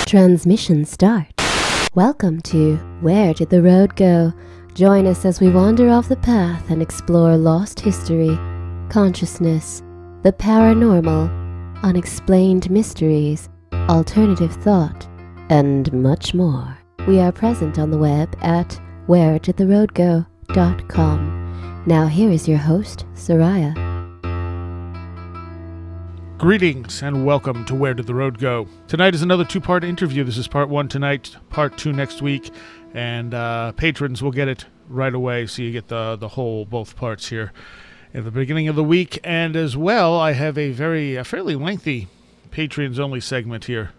Transmission start. Welcome to Where Did the Road Go? Join us as we wander off the path and explore lost history, consciousness, the paranormal, unexplained mysteries, alternative thought, and much more. We are present on the web at wheredidtheroadgo.com. Now here is your host, Soraya. Greetings and welcome to Where Did the Road Go? Tonight is another two-part interview. This is part one tonight, part two next week, and patrons will get it right away, so you get the whole, both parts here at the beginning of the week. And as well, I have a fairly lengthy Patreons-only segment here.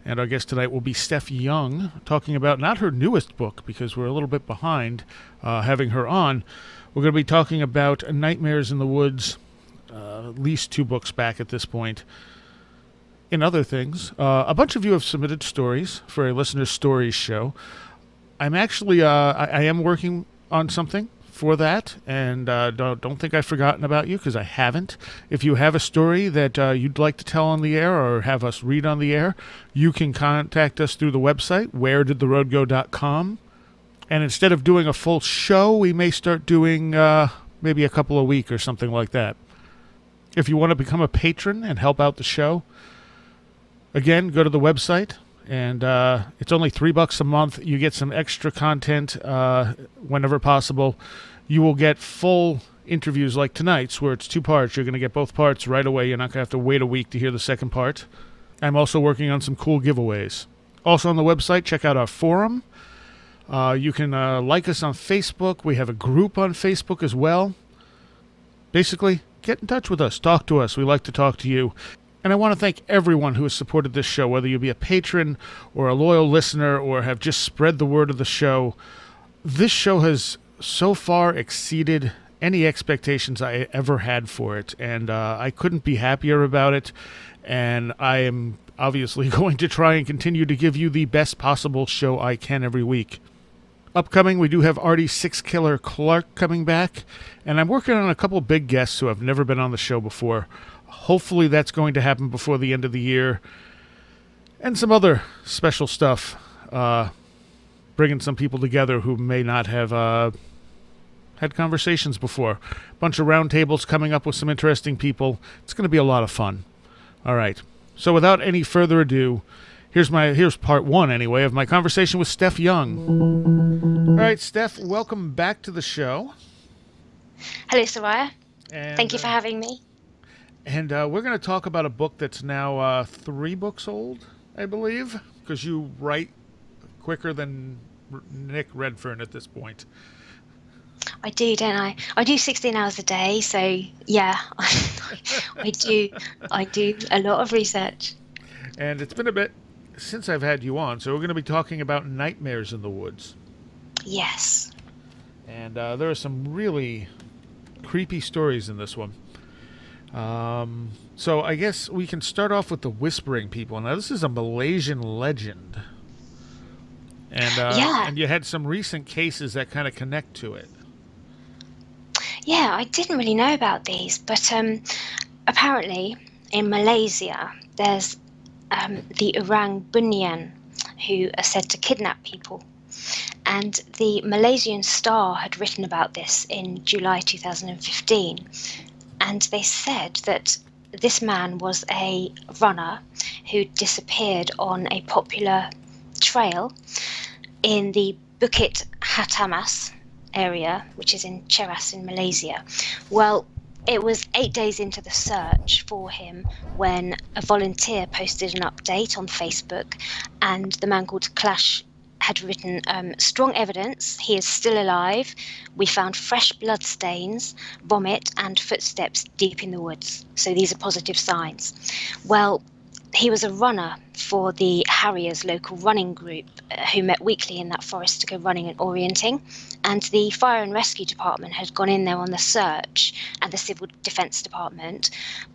And our guest tonight will be Steph Young, talking about not her newest book, because we're a little bit behind having her on. We're going to be talking about Nightmares in the Woods, at least 2 books back at this point. In other things, a bunch of you have submitted stories for a listener stories show. I'm actually, I am working on something for that, and don't think I've forgotten about you, because I haven't. If you have a story that you'd like to tell on the air or have us read on the air, you can contact us through the website, wheredidtheroadgo.com. And instead of doing a full show, we may start doing maybe a couple a week or something like that. If you want to become a patron and help out the show, again, go to the website, and it's only $3 a month. You get some extra content whenever possible. You will get full interviews like tonight's, where it's 2 parts. You're going to get both parts right away. You're not going to have to wait a week to hear the second part. I'm also working on some cool giveaways. Also on the website, check out our forum. You can like us on Facebook. We have a group on Facebook as well. Basically, get in touch with us. Talk to us. We like to talk to you. And I want to thank everyone who has supported this show, whether you be a patron or a loyal listener or have just spread the word of the show. This show has so far exceeded any expectations I ever had for it, and I couldn't be happier about it. And I am obviously going to try and continue to give you the best possible show I can every week. Upcoming, we do have Artie Six Killer Clark coming back, and I'm working on a couple big guests who have never been on the show before. Hopefully that's going to happen before the end of the year. And some other special stuff, bringing some people together who may not have had conversations before. A bunch of roundtables coming up with some interesting people. It's going to be a lot of fun. All right, so without any further ado, Here's part one, anyway, of my conversation with Steph Young. All right, Steph, welcome back to the show. Hello, Soraya. Thank you for having me. And we're going to talk about a book that's now 3 books old, I believe, because you write quicker than Nick Redfern at this point. I do, don't I? I do 16 hours a day, so yeah, I do a lot of research. And it's been a bit since I've had you on, so we're going to be talking about Nightmares in the Woods. Yes. And there are some really creepy stories in this one. So I guess we can start off with the Whispering People. Now, this is a Malaysian legend. And, and you had some recent cases that kind of connect to it. Yeah, I didn't really know about these, but apparently in Malaysia, there's the Orang Bunyan, who are said to kidnap people. And the Malaysian Star had written about this in July 2015. And they said that this man was a runner who disappeared on a popular trail in the Bukit Hatamas area, which is in Cheras in Malaysia. Well, it was 8 days into the search for him when a volunteer posted an update on Facebook, and the man called Clash had written, strong evidence, he is still alive. We found fresh blood stains, vomit and footsteps deep in the woods. So these are positive signs. Well, he was a runner for the Harriers local running group who met weekly in that forest to go running and orienting. And the Fire and Rescue Department had gone in there on the search, and the Civil Defence Department.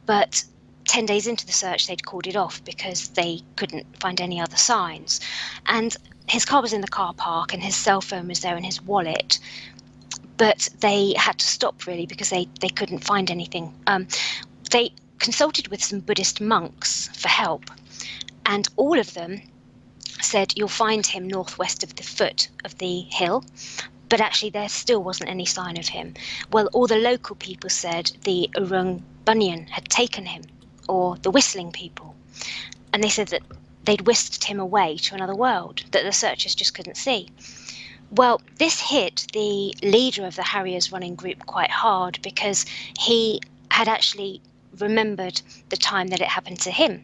But 10 days into the search, they'd called it off because they couldn't find any other signs. And his car was in the car park, and his cell phone was there, and his wallet. But they had to stop, really, because they couldn't find anything. They consulted with some Buddhist monks for help, and all of them said you'll find him northwest of the foot of the hill, but actually there still wasn't any sign of him. Well, all the local people said the Urung Bunyan had taken him, or the whistling people, and they said that they'd whisked him away to another world that the searchers just couldn't see. Well, this hit the leader of the Harriers running group quite hard, because he had actually remembered the time that it happened to him.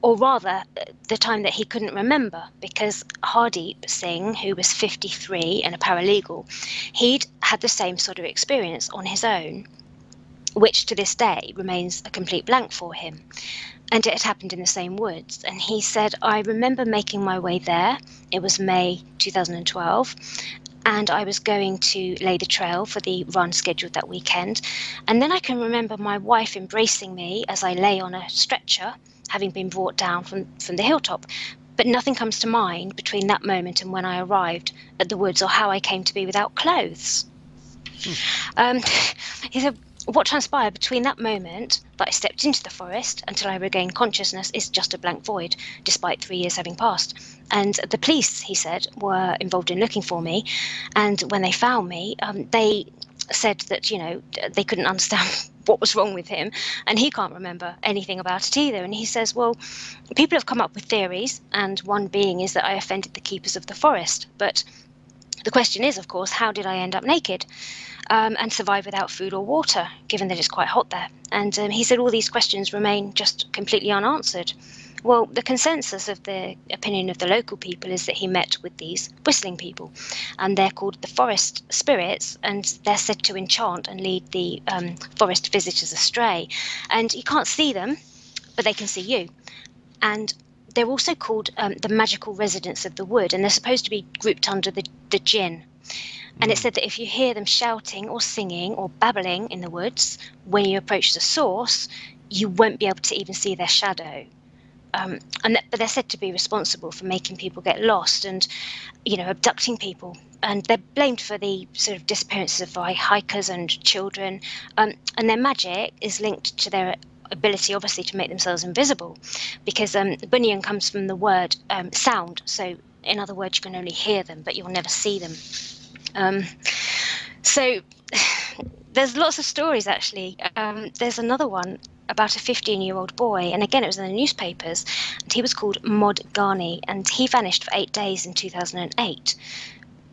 Or rather, the time that he couldn't remember, because Hardeep Singh, who was 53 and a paralegal, he'd had the same sort of experience on his own, which to this day remains a complete blank for him. And it had happened in the same woods. And he said, I remember making my way there. It was May 2012. And I was going to lay the trail for the run scheduled that weekend. And then I can remember my wife embracing me as I lay on a stretcher, having been brought down from the hilltop. But nothing comes to mind between that moment and when I arrived at the woods, or how I came to be without clothes. He said, what transpired between that moment that I stepped into the forest until I regained consciousness is just a blank void, despite 3 years having passed. And the police, he said, were involved in looking for me. And when they found me, they said that, they couldn't understand what was wrong with him. And he can't remember anything about it either. And he says, well, people have come up with theories. And one being is that I offended the keepers of the forest. But the question is, of course, how did I end up naked? And survive without food or water, given that it's quite hot there. And he said all these questions remain just completely unanswered. Well, the consensus of the opinion of the local people is that he met with these whistling people, and they're called the forest spirits, and they're said to enchant and lead the forest visitors astray. And you can't see them, but they can see you. And they're also called the magical residents of the wood, and they're supposed to be grouped under the jinn. And it said that if you hear them shouting or singing or babbling in the woods, when you approach the source, you won't be able to even see their shadow. But they're said to be responsible for making people get lost and, abducting people. And they're blamed for the sort of disappearances of hikers and children. And their magic is linked to their ability, obviously, to make themselves invisible, because Bunyan comes from the word sound. So, in other words, you can only hear them, but you'll never see them. So there's lots of stories, actually. There's another one about a 15-year-old boy, and again, it was in the newspapers, and he was called Mod Ghani, and he vanished for 8 days in 2008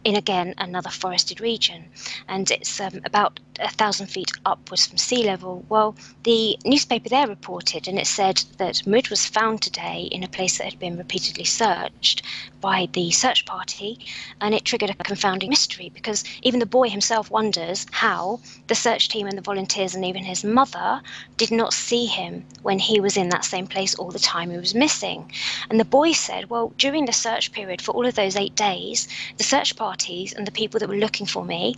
in, again, another forested region. And it's about 1,000 feet upwards from sea level. Well, the newspaper there reported, and it said that Mud was found today in a place that had been repeatedly searched by the search party, and it triggered a confounding mystery, because even the boy himself wonders how the search team and the volunteers and even his mother did not see him when he was in that same place all the time he was missing. And the boy said, well, during the search period for all of those 8 days, the search parties and the people that were looking for me,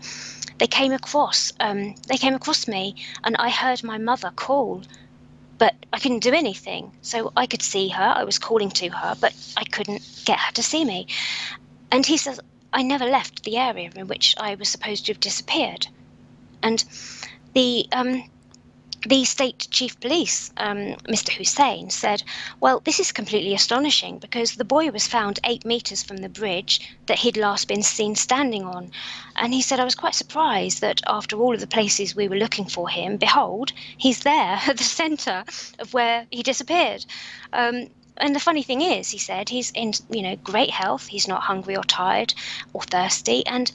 they came across me, and I heard my mother call, but I couldn't do anything. So I could see her, I was calling to her, but I couldn't get her to see me. And he says, I never left the area in which I was supposed to have disappeared. And the state chief police, Mr. Hussein, said, well, this is completely astonishing, because the boy was found 8 meters from the bridge that he'd last been seen standing on. And he said, I was quite surprised that after all of the places we were looking for him, behold, he's there at the centre of where he disappeared. And the funny thing is, he said, he's in great health. He's not hungry or tired or thirsty. And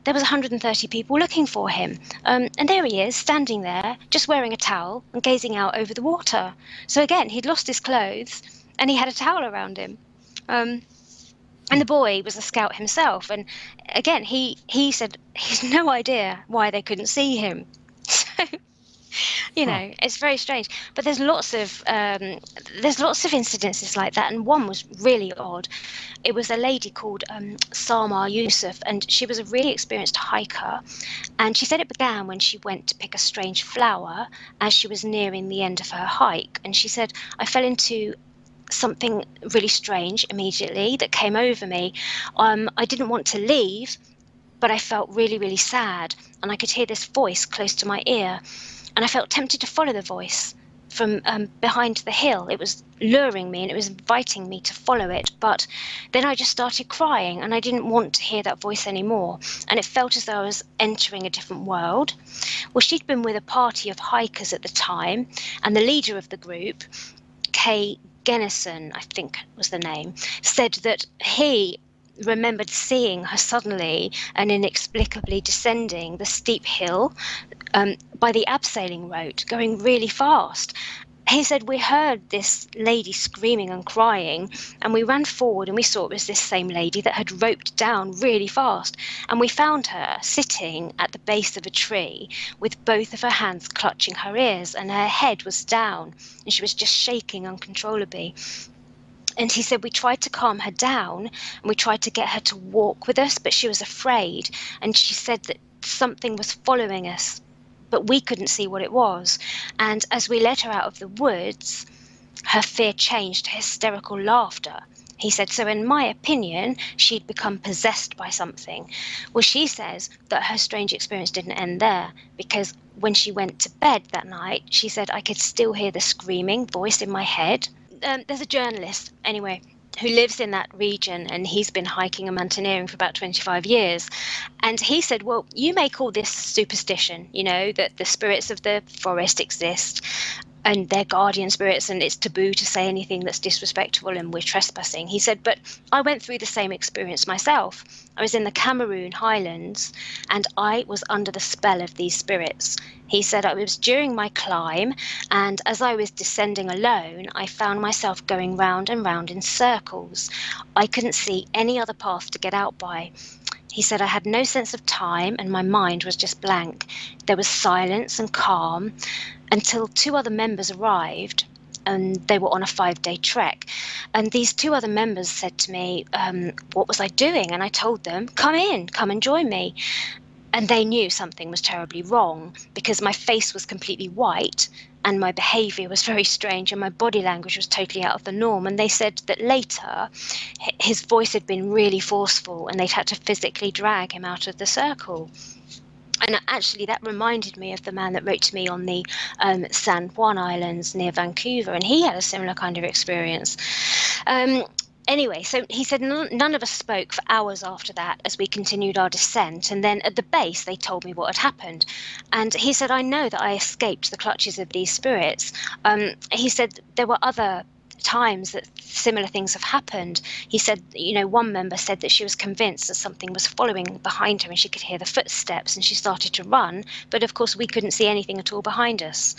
there was 130 people looking for him. And there he is, standing there, just wearing a towel and gazing out over the water. So again, he'd lost his clothes and he had a towel around him. And the boy was a scout himself. And again, he said he's no idea why they couldn't see him. So, it's very strange. But there's lots of incidences like that, and one was really odd. It was a lady called Salma Yusuf, and she was a really experienced hiker. And she said it began when she went to pick a strange flower as she was nearing the end of her hike. And she said, I fell into something really strange immediately that came over me. I didn't want to leave, but I felt really, really sad. And I could hear this voice close to my ear. And I felt tempted to follow the voice. from behind the hill. It was luring me and it was inviting me to follow it. But then I just started crying and I didn't want to hear that voice anymore. And it felt as though I was entering a different world. Well, she'd been with a party of hikers at the time, and the leader of the group, Kay Genison, I think was the name, said that he remembered seeing her suddenly and inexplicably descending the steep hill by the abseiling road, going really fast. He said we heard this lady screaming and crying, and we ran forward and we saw it was this same lady that had roped down really fast, and we found her sitting at the base of a tree with both of her hands clutching her ears, and her head was down and she was just shaking uncontrollably. And he said we tried to calm her down and we tried to get her to walk with us, but she was afraid, and she said that something was following us, but we couldn't see what it was. And as we led her out of the woods, her fear changed to hysterical laughter. He said, so in my opinion, she'd become possessed by something. Well, she says that her strange experience didn't end there, because when she went to bed that night, she said, I could still hear the screaming voice in my head. There's a journalist, anyway, who lives in that region, and he's been hiking and mountaineering for about 25 years. And he said, well, you may call this superstition, you know, that the spirits of the forest exist and they're guardian spirits, and it's taboo to say anything that's disrespectful and we're trespassing. He said, but I went through the same experience myself. I was in the Cameroon highlands and I was under the spell of these spirits. He said it was during my climb, and as I was descending alone, I found myself going round and round in circles. I couldn't see any other path to get out by. He said I had no sense of time and my mind was just blank. There was silence and calm until two other members arrived, and they were on a 5-day trek. And these two other members said to me, what was I doing? And I told them, come in, come and join me. And they knew something was terribly wrong, because my face was completely white and my behaviour was very strange and my body language was totally out of the norm. And they said that later his voice had been really forceful and they'd had to physically drag him out of the circle. And actually that reminded me of the man that wrote to me on the San Juan Islands near Vancouver, and he had a similar kind of experience. Anyway, so he said none of us spoke for hours after that as we continued our descent, and then at the base they told me what had happened. And he said, I know that I escaped the clutches of these spirits. He said there were other times that similar things have happened. He said, you know, one member said that she was convinced that something was following behind her and she could hear the footsteps and she started to run, but of course we couldn't see anything at all behind us.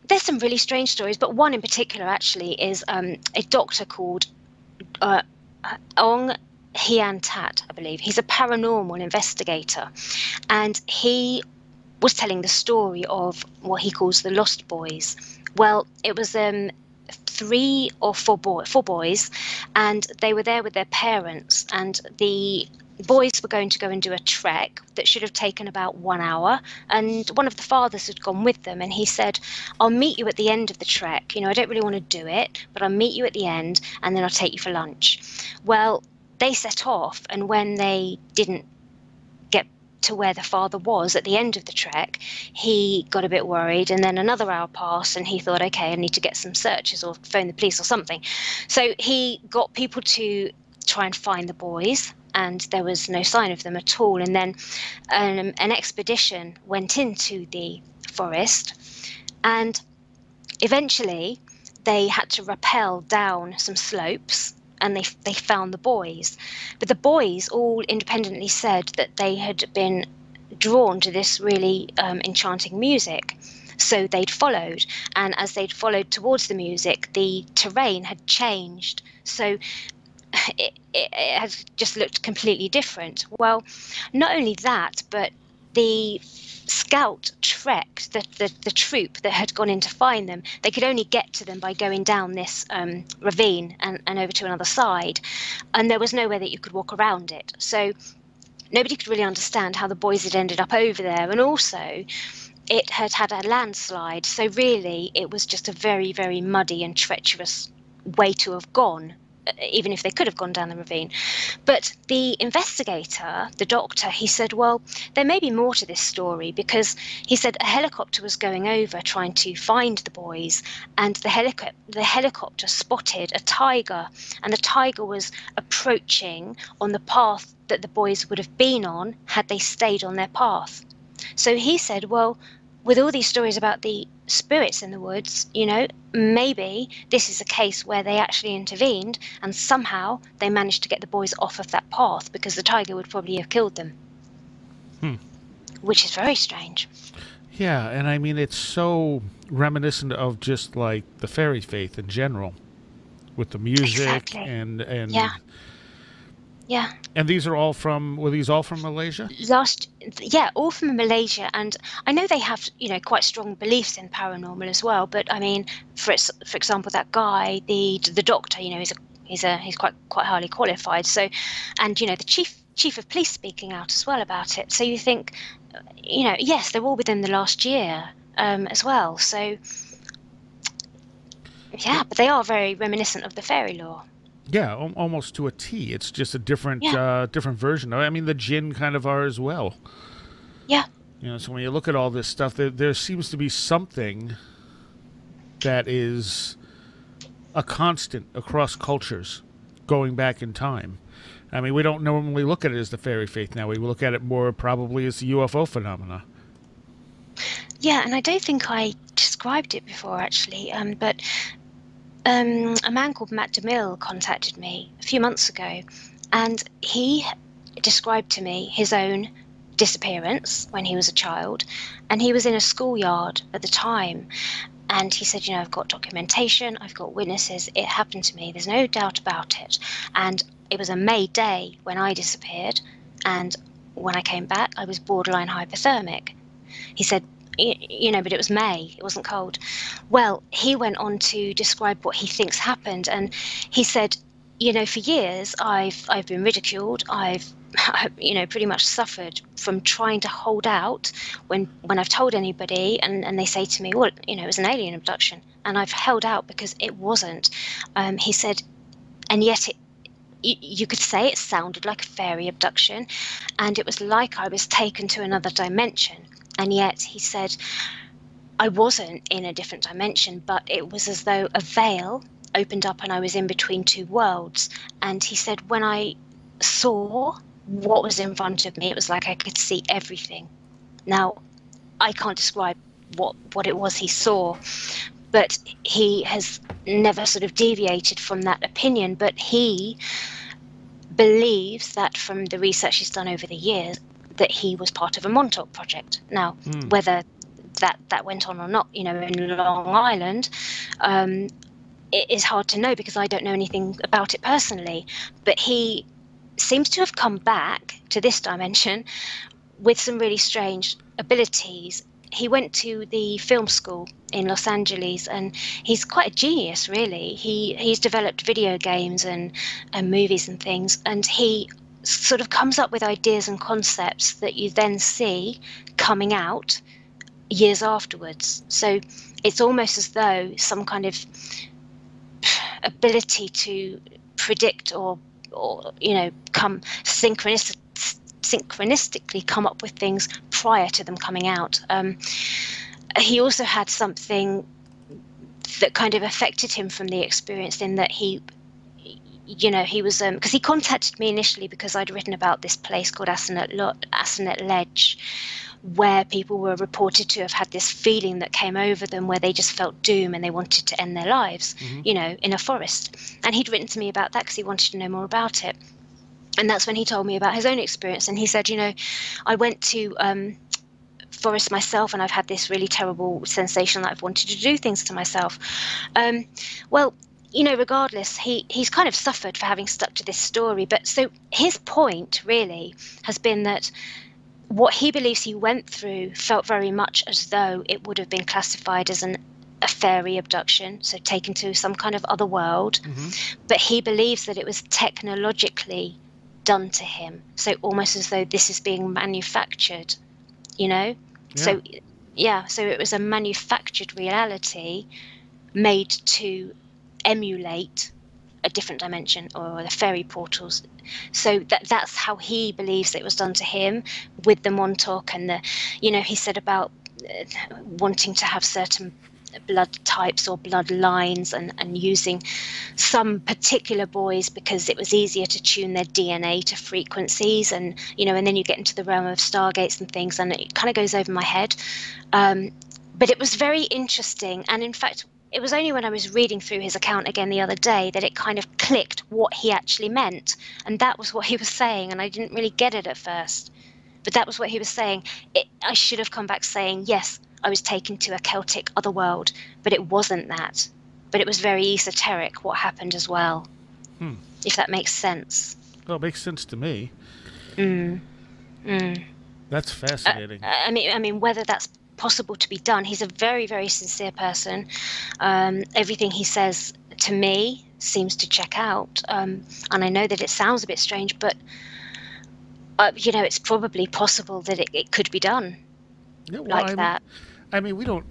There's some really strange stories, but one in particular actually is a doctor called Ong Hian Tat, I believe. He's a paranormal investigator, and he was telling the story of what he calls the Lost Boys. Well, it was 3 or 4 boys, and they were there with their parents, and the boys were going to go and do a trek that should have taken about 1 hour, and one of the fathers had gone with them, and he said, I'll meet you at the end of the trek. You know, I don't really want to do it, but I'll meet you at the end and then I'll take you for lunch. Well, they set off, and when they didn't get to where the father was at the end of the trek, he got a bit worried, and then another hour passed and he thought, okay, I need to get some searches or phone the police or something. So he got people to try and find the boys, and there was no sign of them at all. And then an expedition went into the forest, and eventually they had to rappel down some slopes, and they found the boys. But the boys all independently said that they had been drawn to this really enchanting music. So they'd followed, and as they'd followed towards the music, the terrain had changed. So it had just looked completely different. Well, not only that, but the scout trek, the troop that had gone in to find them, they could only get to them by going down this ravine and over to another side, and there was nowhere that you could walk around it. So nobody could really understand how the boys had ended up over there, and also it had had a landslide, so really it was just a very, very muddy and treacherous way to have gone. even if they could have gone down the ravine. But the investigator, the doctor, he said, well, there may be more to this story, because he said a helicopter was going over trying to find the boys, and the helicopter spotted a tiger, and the tiger was approaching on the path that the boys would have been on had they stayed on their path. So he said, well, with all these stories about the spirits in the woods, maybe this is a case where they actually intervened and somehow they managed to get the boys off of that path, because the tiger would probably have killed them. Which is very strange. Yeah, and I mean, it's so reminiscent of just like the fairy faith in general, with the music. Exactly. and Yeah. And these are all were these all from Malaysia? All from Malaysia, and I know they have, quite strong beliefs in paranormal as well. But I mean, for example, that guy, the doctor, he's quite highly qualified. So, and the chief of police speaking out as well about it. So you think, yes, they're all within the last year as well. So, yeah, but they are very reminiscent of the fairy lore. Yeah, almost to a T. It's just a different different version of it. I mean, the jinn kind of are as well. Yeah. So when you look at all this stuff, there seems to be something that is a constant across cultures going back in time. I mean, we don't normally look at it as the fairy faith now. We look at it more probably as the UFO phenomena. Yeah, and I don't think I described it before, actually, but a man called Matt DeMille contacted me a few months ago, and he described to me his own disappearance when he was a child, and he was in a schoolyard at the time. And he said, I've got documentation, I've got witnesses, it happened to me, there's no doubt about it. And it was a May day when I disappeared, and when I came back, I was borderline hypothermic. He said, but it was May, it wasn't cold. Well, he went on to describe what he thinks happened, and he said, for years I've been ridiculed, I've pretty much suffered from trying to hold out when I've told anybody, and they say to me, well, it was an alien abduction, and I've held out because it wasn't. He said, and yet you could say it sounded like a fairy abduction, and it was like I was taken to another dimension. And yet, he said, I wasn't in a different dimension, but it was as though a veil opened up and I was in between two worlds. And he said, when I saw what was in front of me, it was like I could see everything. Now, I can't describe what it was he saw, but he has never sort of deviated from that opinion. But he believes that from the research he's done over the years, that he was part of a Montauk project. Now, whether that went on or not, in Long Island, it is hard to know because I don't know anything about it personally. But he seems to have come back to this dimension with some really strange abilities. He went to the film school in Los Angeles, and he's quite a genius, really. He's developed video games and movies and things, and he sort of comes up with ideas and concepts that you then see coming out years afterwards. So it's almost as though some kind of ability to predict or come synchronistically come up with things prior to them coming out. He also had something that kind of affected him from the experience, in that he was, because he contacted me initially because I'd written about this place called Assinet Ledge, where people were reported to have had this feeling that came over them, where they just felt doom and they wanted to end their lives, in a forest. And he'd written to me about that because he wanted to know more about it. And that's when he told me about his own experience. And he said, I went to forest myself, and I've had this really terrible sensation that I've wanted to do things to myself. Regardless, he's kind of suffered for having stuck to this story. But so his point really has been that what he believes he went through felt very much as though it would have been classified as a fairy abduction, so taken to some kind of other world. But he believes that it was technologically done to him, so almost as though this is being manufactured, So it was a manufactured reality made to emulate a different dimension, or the fairy portals. So that's how he believes that it was done to him, with the Montauk and the, he said about wanting to have certain blood types or bloodlines, and using some particular boys because it was easier to tune their DNA to frequencies, and and then you get into the realm of stargates and things, and it kind of goes over my head. But it was very interesting, and in fact it was only when I was reading through his account again the other day that it kind of clicked what he actually meant, and that was what he was saying, and I didn't really get it at first, but that was what he was saying. I should have come back saying, yes, I was taken to a Celtic otherworld, but it wasn't that. But it was very esoteric what happened as well, if that makes sense. Well, it makes sense to me. That's fascinating. I mean, whether that's possible to be done. He's a very, very sincere person. Everything he says to me seems to check out. And I know that it sounds a bit strange, but it's probably possible that it could be done that. I mean, we don't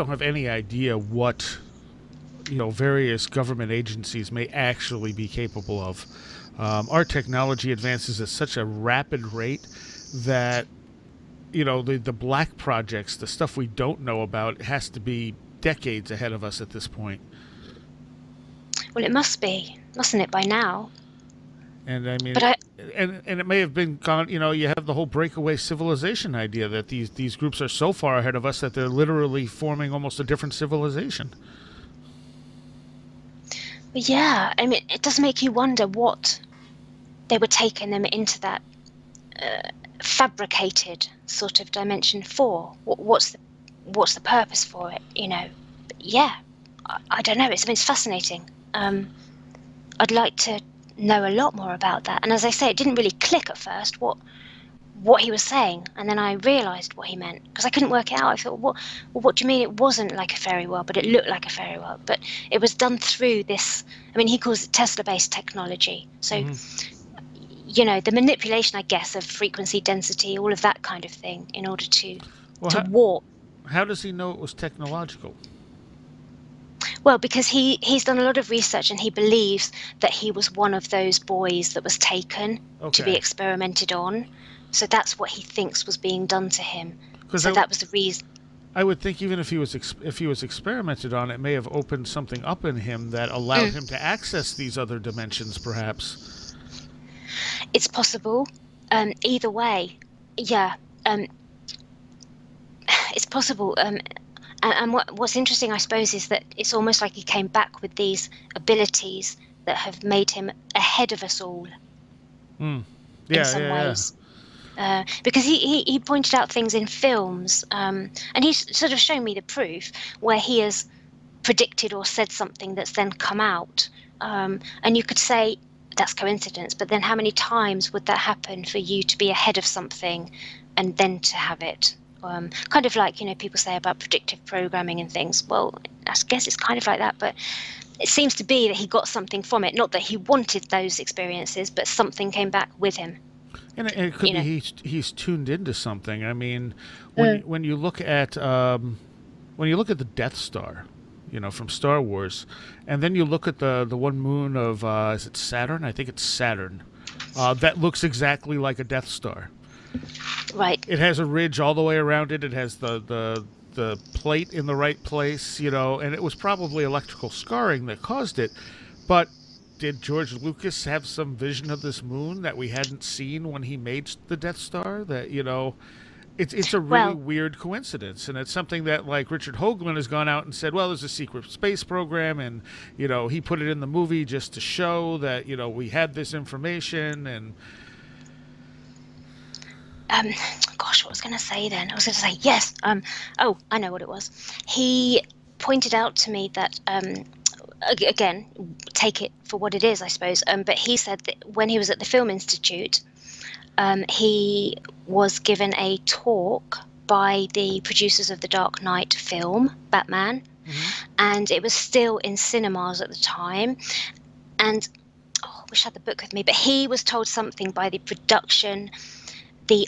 have any idea what various government agencies may actually be capable of. Our technology advances at such a rapid rate that the black projects, the stuff we don't know about, has to be decades ahead of us at this point. Well, it must be, mustn't it, by now? And I mean, and it may have been gone. You have the whole breakaway civilization idea that these groups are so far ahead of us that they're literally forming almost a different civilization. Yeah, I mean, it does make you wonder what they were taking them into that fabricated sort of dimension for. What's the purpose for it? But yeah, I don't know. It's fascinating. I'd like to know a lot more about that. And as I say, it didn't really click at first what he was saying, and then I realised what he meant, because I couldn't work it out. I thought, what do you mean it wasn't like a fairy world, but it looked like a fairy world? But it was done through this, I mean, he calls it Tesla-based technology. So, the manipulation, I guess, of frequency, density, all of that kind of thing, in order to warp. How does he know it was technological? Well, because he's done a lot of research, and he believes that he was one of those boys that was taken to be experimented on. So that's what he thinks was being done to him. So that was the reason. I would think even if he was experimented on, it may have opened something up in him that allowed him to access these other dimensions, perhaps. It's possible. Either way, yeah. It's possible. And what's interesting, I suppose, is that it's almost like he came back with these abilities that have made him ahead of us all. In some ways. Because he pointed out things in films, and he's sort of shown me the proof where he has predicted or said something that's then come out. And you could say that's coincidence, but then how many times would that happen for you to be ahead of something and then to have it? Kind of like, people say about predictive programming and things. Well, I guess it's kind of like that, but it seems to be that he got something from it. Not that he wanted those experiences, but something came back with him. And it could be he's tuned into something. I mean, when you look at the Death Star, from Star Wars, and then you look at the one moon of is it Saturn? I think it's Saturn. That looks exactly like a Death Star. Right. It has a ridge all the way around it. It has the plate in the right place, and it was probably electrical scarring that caused it. But did George Lucas have some vision of this moon that we hadn't seen when he made the Death Star? That, it's a really weird coincidence, and it's something that, like, Richard Hoagland has gone out and said, well, there's a secret space program, and, he put it in the movie just to show that, we had this information, and... Gosh, what was I going to say then? I was going to say, yes. Oh, I know what it was. He pointed out to me that, again, take it for what it is, I suppose, but he said that when he was at the Film Institute, he was given a talk by the producers of the Dark Knight film, Batman, and it was still in cinemas at the time, and I wish I had the book with me, but he was told something by the production... the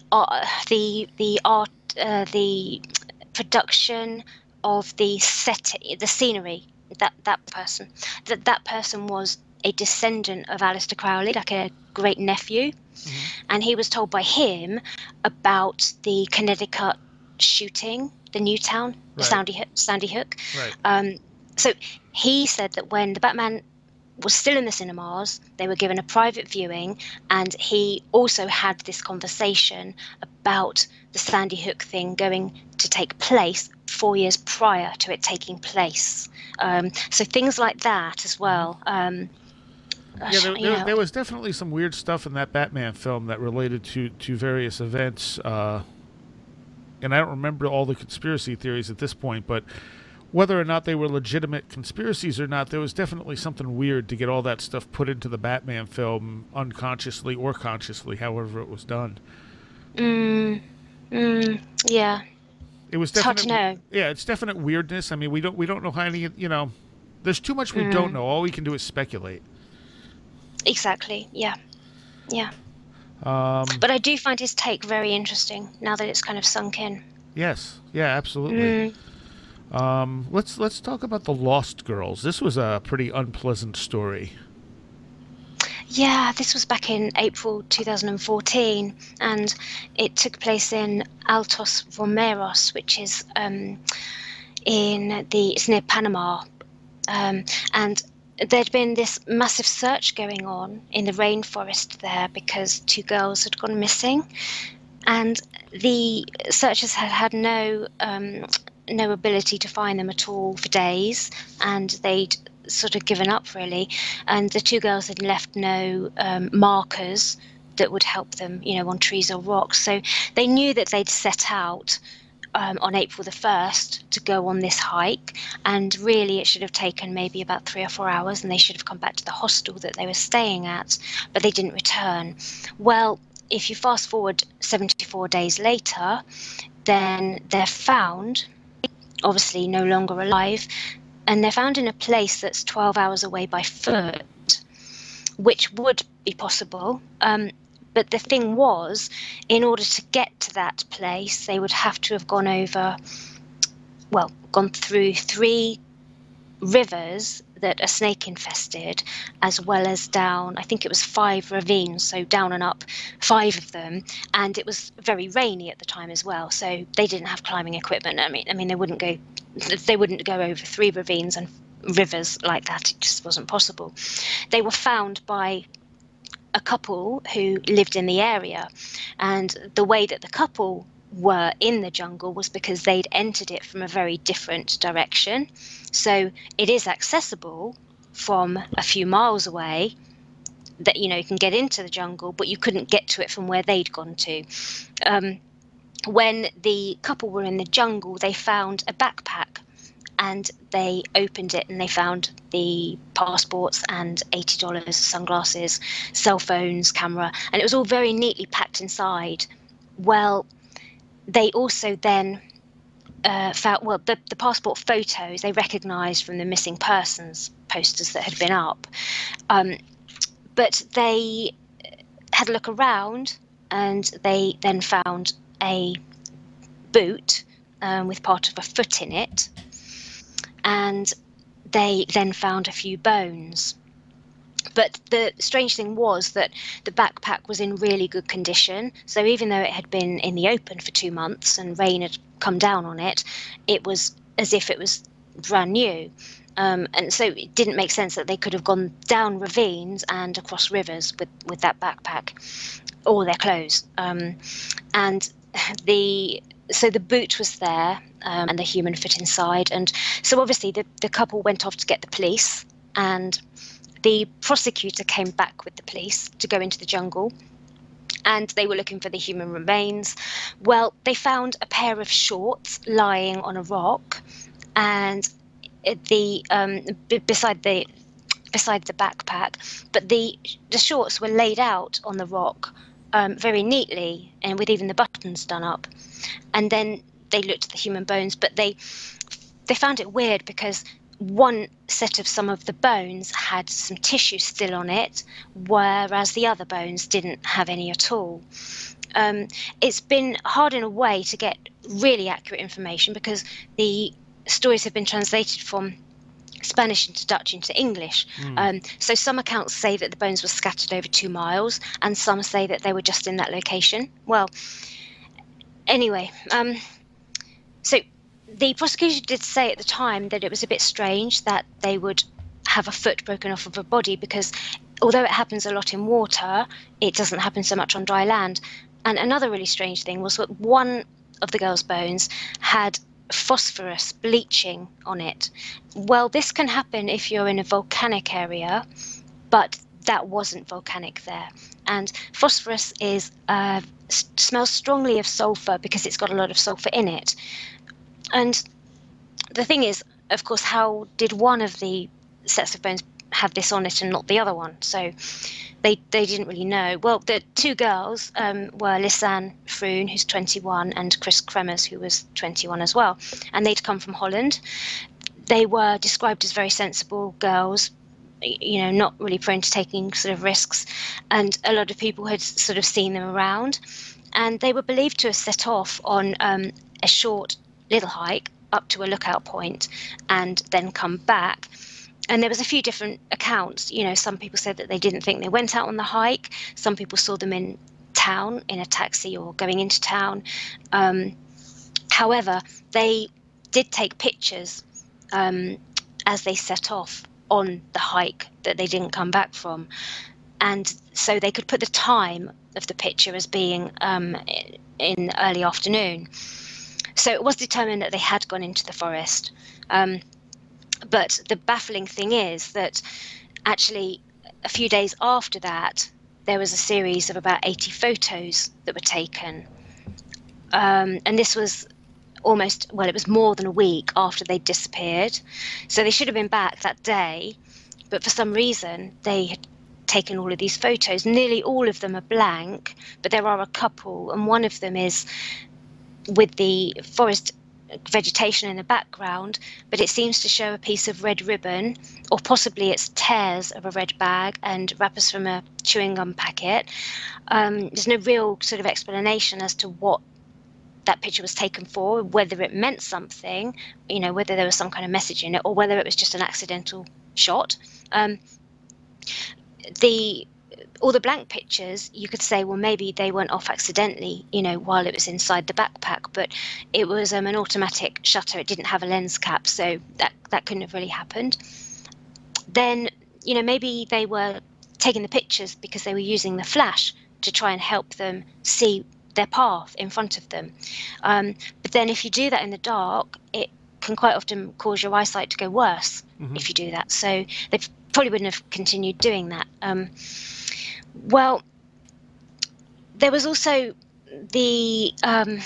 production of the set, the scenery. That person was a descendant of Aleister Crowley, like a great nephew. And he was told by him about the Connecticut shooting, the Newtown, the Sandy Hook. Right. So he said that when the Batman was still in the cinemas, they were given a private viewing, and he also had this conversation about the Sandy Hook thing going to take place 4 years prior to it taking place. So things like that as well. There was definitely some weird stuff in that Batman film that related to various events, and I don't remember all the conspiracy theories at this point, but whether or not they were legitimate conspiracies or not, there was definitely something weird to get all that stuff put into the Batman film unconsciously or consciously, however it was done. Yeah. It was definite, it's hard to know. Yeah, it's definite weirdness. I mean, we don't know how any, there's too much we don't know. All we can do is speculate. Exactly. Yeah. But I do find his take very interesting now that it's kind of sunk in. Yes. Yeah, absolutely. Let's talk about the Lost Girls. This was a pretty unpleasant story. Yeah, this was back in April 2014, and it took place in Altos Romeros, which is it's near Panama, and there'd been this massive search going on in the rainforest there because 2 girls had gone missing, and the searchers had no ability to find them at all for days, and they'd sort of given up really, and the 2 girls had left no markers that would help them, on trees or rocks. So they knew that they'd set out on April the 1st to go on this hike, and really it should have taken maybe about 3 or 4 hours, and they should have come back to the hostel that they were staying at, but they didn't return. Well, if you fast forward 74 days later, then they're found, obviously no longer alive, and they're found in a place that's 12 hours away by foot, which would be possible. But the thing was, in order to get to that place, they would have to have gone through 3 rivers that are snake infested, as well as down, I think it was 5 ravines, so down and up 5 of them, and it was very rainy at the time as well, so they didn't have climbing equipment. I mean they wouldn't go over 3 ravines and rivers like that. It just wasn't possible. They were found by a couple who lived in the area, and the way that the couple were in the jungle was because they'd entered it from a very different direction. So it is accessible from a few miles away, that you can get into the jungle, but you couldn't get to it from where they'd gone to. When the couple were in the jungle, they found a backpack, and they opened it and they found the passports and $80, sunglasses, cell phones, camera, and it was all very neatly packed inside. Well, they also then found, the passport photos they recognised from the missing persons posters that had been up. But they had a look around, and they then found a boot with part of a foot in it, and they then found a few bones. But the strange thing was that the backpack was in really good condition. So even though it had been in the open for 2 months and rain had come down on it, it was as if it was brand new. And so it didn't make sense that they could have gone down ravines and across rivers with that backpack or their clothes. So the boot was there, and the human foot inside. And so obviously the couple went off to get the police, and the prosecutor came back with the police to go into the jungle, and they were looking for the human remains. Well, they found a pair of shorts lying on a rock, and beside the backpack, but the shorts were laid out on the rock very neatly, and with even the buttons done up. And then they looked at the human bones, but they found it weird because one set of some of the bones had some tissue still on it, whereas the other bones didn't have any at all. It's been hard in a way to get really accurate information because the stories have been translated from Spanish into Dutch into English. So some accounts say that the bones were scattered over 2 miles, and some say that they were just in that location. Well, anyway, so the prosecution did say at the time that it was a bit strange that they would have a foot broken off of a body, because although it happens a lot in water, it doesn't happen so much on dry land. And another really strange thing was that one of the girls' bones had phosphorus bleaching on it. Well, this can happen if you're in a volcanic area, but that wasn't volcanic there. And phosphorus is smells strongly of sulfur because it's got a lot of sulfur in it. And the thing is, of course, how did one of the sets of bones have this on it and not the other one? So they didn't really know. Well, the 2 girls were Lisanne Froon, who's 21, and Chris Kremers, who was 21 as well. And they'd come from Holland. They were described as very sensible girls, you know, not really prone to taking sort of risks. And a lot of people had sort of seen them around. And they were believed to have set off on a short little hike up to a lookout point and then come back. And there was a few different accounts. You know, some people said that they didn't think they went out on the hike. Some people saw them in town in a taxi or going into town. However, they did take pictures as they set off on the hike that they didn't come back from. And so they could put the time of the picture as being in early afternoon. So it was determined that they had gone into the forest. But the baffling thing is that actually a few days after that, there was a series of about 80 photos that were taken. And this was it was more than a week after they'd disappeared. So they should have been back that day. But for some reason, they had taken all of these photos. Nearly all of them are blank, but there are a couple. And one of them is with the forest vegetation in the background, but it seems to show a piece of red ribbon, or possibly it's tears of a red bag and wrappers from a chewing gum packet. There's no real sort of explanation as to what that picture was taken for, whether it meant something, you know, whether there was some kind of message in it, or whether it was just an accidental shot. All the blank pictures, you could say, well, maybe they went off accidentally, you know, while it was inside the backpack, but it was an automatic shutter. It didn't have a lens cap, so that couldn't have really happened. Then, you know, maybe they were taking the pictures because they were using the flash to try and help them see their path in front of them. But then if you do that in the dark, it can quite often cause your eyesight to go worse if you do that. So they probably wouldn't have continued doing that. Well, there was also the fact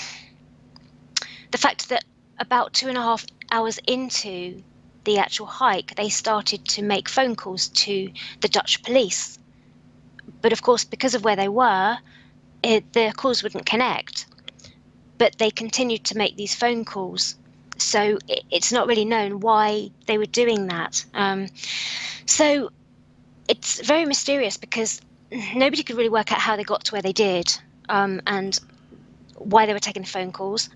that about 2.5 hours into the actual hike, they started to make phone calls to the Dutch police. But of course, because of where they were, the calls wouldn't connect. But they continued to make these phone calls. So it's not really known why they were doing that. So it's very mysterious because nobody could really work out how they got to where they did, and why they were taking the phone calls.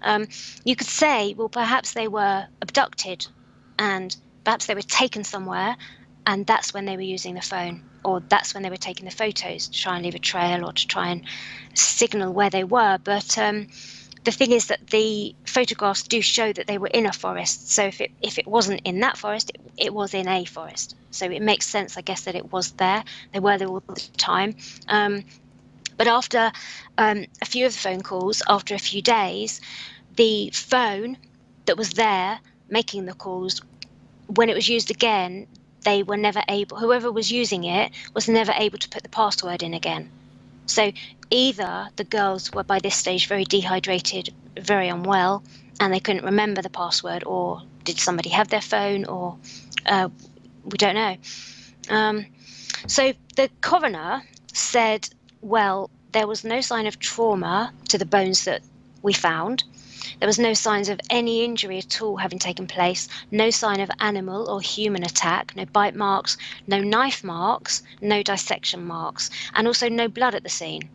You could say, well, perhaps they were abducted and perhaps they were taken somewhere, and that's when they were using the phone, or that's when they were taking the photos to try and leave a trail or to try and signal where they were. But the thing is that the photographs do show that they were in a forest. So if it wasn't in that forest, it was in a forest. So it makes sense, I guess, that it was there. They were there all the time. But after a few of the phone calls, after a few days, the phone that was there making the calls, when it was used again, they were never able, whoever was using it was never able to put the password in again. So either the girls were by this stage very dehydrated, very unwell, and they couldn't remember the password, or did somebody have their phone, or we don't know. So the coroner said, well, there was no sign of trauma to the bones that we found. There was no signs of any injury at all having taken place, no sign of animal or human attack, no bite marks, no knife marks, no dissection marks, and also no blood at the scene.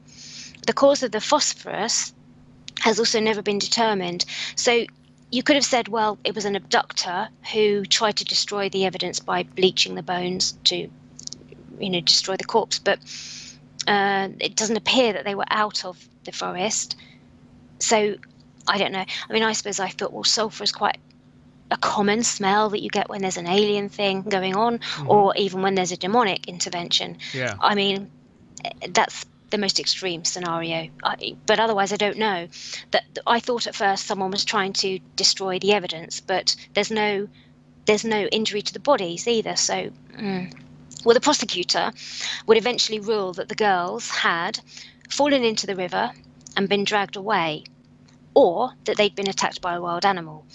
The cause of the phosphorus has also never been determined. So you could have said, well, it was an abductor who tried to destroy the evidence by bleaching the bones to, destroy the corpse. But it doesn't appear that they were out of the forest. So I don't know. I mean, I suppose I thought, well, sulfur is quite a common smell that you get when there's an alien thing going on, or even when there's a demonic intervention. Yeah. I mean, that's the most extreme scenario. But otherwise, I don't know. That I thought at first someone was trying to destroy the evidence, but there's no injury to the bodies either. So, well, the prosecutor would eventually rule that the girls had fallen into the river and been dragged away, or that they'd been attacked by a wild animal.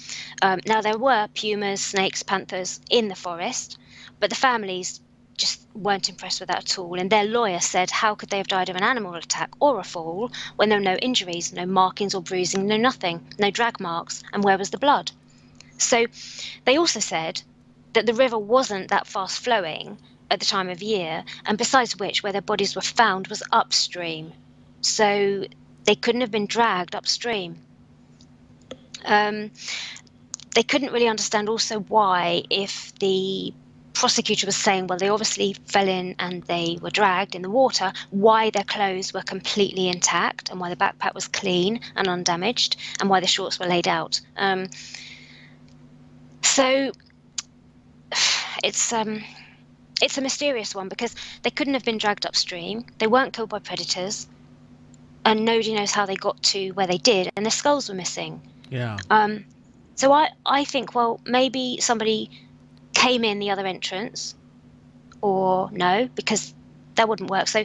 Now, there were pumas, snakes, panthers in the forest, but the families just weren't impressed with that at all. And their lawyer said, how could they have died of an animal attack or a fall when there were no injuries, no markings or bruising, no nothing, no drag marks, and where was the blood? So they also said that the river wasn't that fast flowing at the time of year, and besides which, where their bodies were found was upstream. So they couldn't have been dragged upstream. They couldn't really understand also why, if the prosecutor was saying, well, they obviously fell in and they were dragged in the water, why their clothes were completely intact and why the backpack was clean and undamaged and why the shorts were laid out. So it's a mysterious one, because they couldn't have been dragged upstream. They weren't killed by predators, and nobody knows how they got to where they did, and their skulls were missing. Yeah. So I think, well, maybe somebody came in the other entrance, or no, because that wouldn't work. So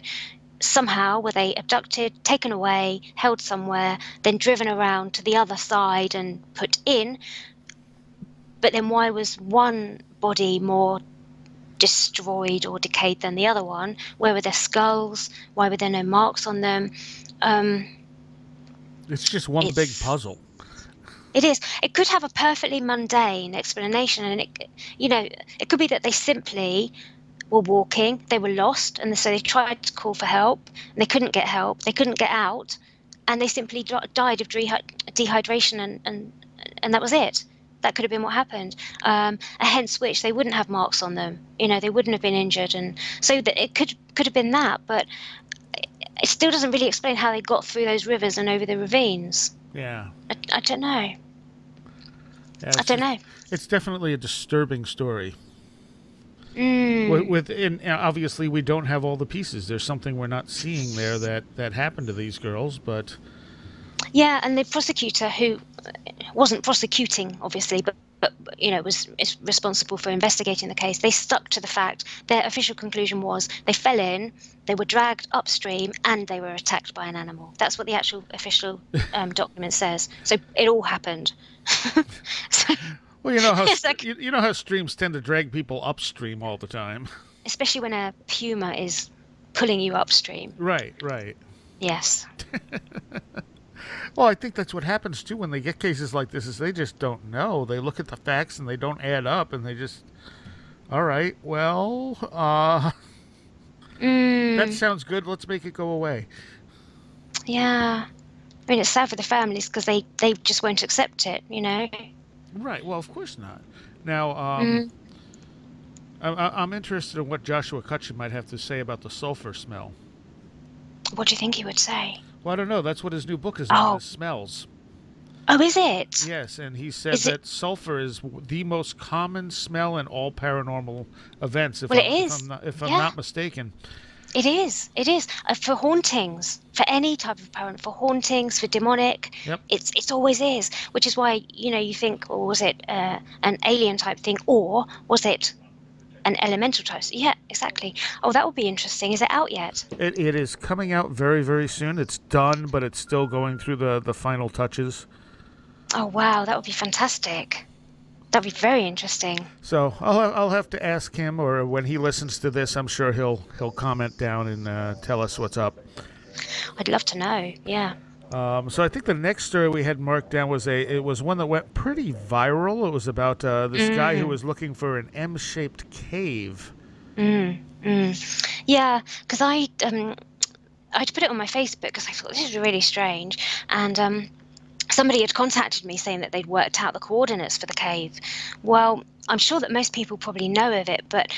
somehow were they abducted, taken away, held somewhere, then driven around to the other side and put in? But then why was one body more destroyed or decayed than the other one? Where were their skulls? Why were there no marks on them? It's just one big puzzle. It is. It could have a perfectly mundane explanation, and it could be that they simply were walking, they were lost, and so they tried to call for help, and they couldn't get help, they couldn't get out, and they simply died of dehydration, and that was it. That could have been what happened. Hence which they wouldn't have marks on them. They wouldn't have been injured, and so that it could have been that, but it still doesn't really explain how they got through those rivers and over the ravines. Yeah. I don't know. Yeah, I don't know. It's definitely a disturbing story. Obviously, we don't have all the pieces. There's something we're not seeing there that happened to these girls, but... Yeah, and the prosecutor, who wasn't prosecuting, obviously, but is responsible for investigating the case, they stuck to the fact. Their official conclusion was they fell in, they were dragged upstream, and they were attacked by an animal. That's what the actual official document says. So it all happened. Well, you know how you know how streams tend to drag people upstream all the time, especially when a puma is pulling you upstream. Right. Yes. Well, I think that's what happens too when they get cases like this. Is they just don't know. They look at the facts and they don't add up, and they just, all right, well, that sounds good. Let's make it go away. Yeah. I mean, it's sad for the families because they just won't accept it, Right. Well, of course not. Now, I'm interested in what Joshua Cutchin might have to say about the sulfur smell. What do you think he would say? Well, I don't know. That's what his new book is on, is smells. Oh, is it? Yes, and he said that sulfur is the most common smell in all paranormal events, if I'm not mistaken. It is. It is. For hauntings, for any type of paranormal, for hauntings, for demonic, yep. It always is, which is why, you think, or was it an alien type thing, or was it an elemental type? Yeah, exactly. Oh, that would be interesting. Is it out yet? It is coming out very, very soon. It's done, but it's still going through the final touches. Oh, wow. That would be fantastic. That would be very interesting. So I'll have to ask him, or when he listens to this, I'm sure he'll comment down and tell us what's up. I'd love to know. Yeah. So I think the next story we had marked down was one that went pretty viral. It was about this guy who was looking for an M-shaped cave. Yeah, because I'd put it on my Facebook because I thought this is really strange, and somebody had contacted me saying that they'd worked out the coordinates for the cave. Well, I'm sure that most people probably know of it, but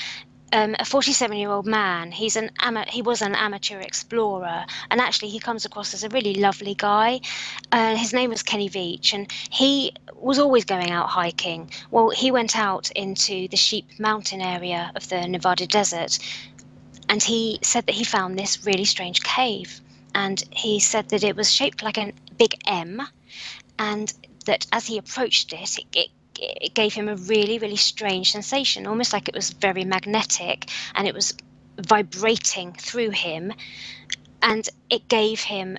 a 47-year-old man, he was an amateur explorer, and actually he comes across as a really lovely guy. His name was Kenny Veach, and he was always going out hiking. Well, he went out into the Sheep Mountain area of the Nevada desert, and he said that he found this really strange cave. And he said that it was shaped like a big M, and that as he approached it, it gave him a really, really strange sensation, almost like it was very magnetic, and it was vibrating through him. And it gave him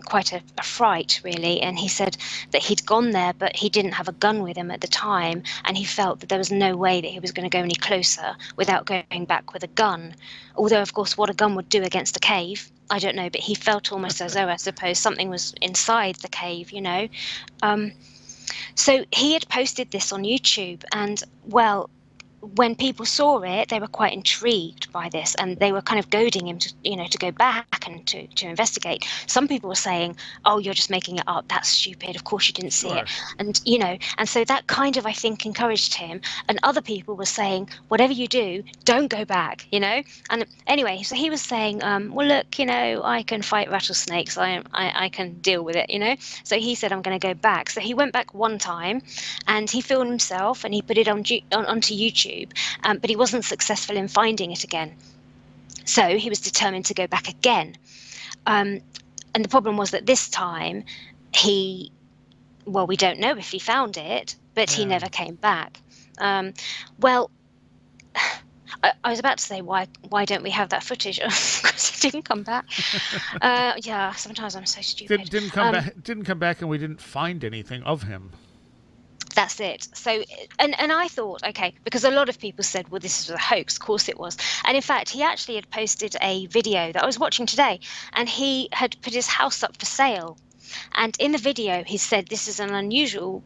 quite a fright, really. And he said that he'd gone there, but he didn't have a gun with him at the time. And he felt that there was no way that he was going to go any closer without going back with a gun. Although, of course, what a gun would do against a cave, I don't know. But he felt almost as though, I suppose, something was inside the cave, you know. So he had posted this on YouTube, and, well, when people saw it, they were quite intrigued by this, and they were kind of goading him to, to go back and to investigate. Some people were saying, "Oh, you're just making it up. That's stupid. Of course you didn't see it." And and so that kind of, I think, encouraged him. And other people were saying, "Whatever you do, don't go back." And anyway, so he was saying, "Well, look, I can fight rattlesnakes. I can deal with it." So he said, "I'm going to go back." So he went back one time, and he filmed himself, and he put it onto YouTube. But he wasn't successful in finding it again. So he was determined to go back again. And the problem was that this time we don't know if he found it, but he never came back. Well, I was about to say, why don't we have that footage? Because he didn't come back. Yeah, sometimes I'm so stupid. Didn't come back, and we didn't find anything of him. That's it. So, and I thought, okay, because a lot of people said, well, this is a hoax. Of course it was. And in fact, he actually had posted a video that I was watching today, and he had put his house up for sale. And in the video, he said, "This is an unusual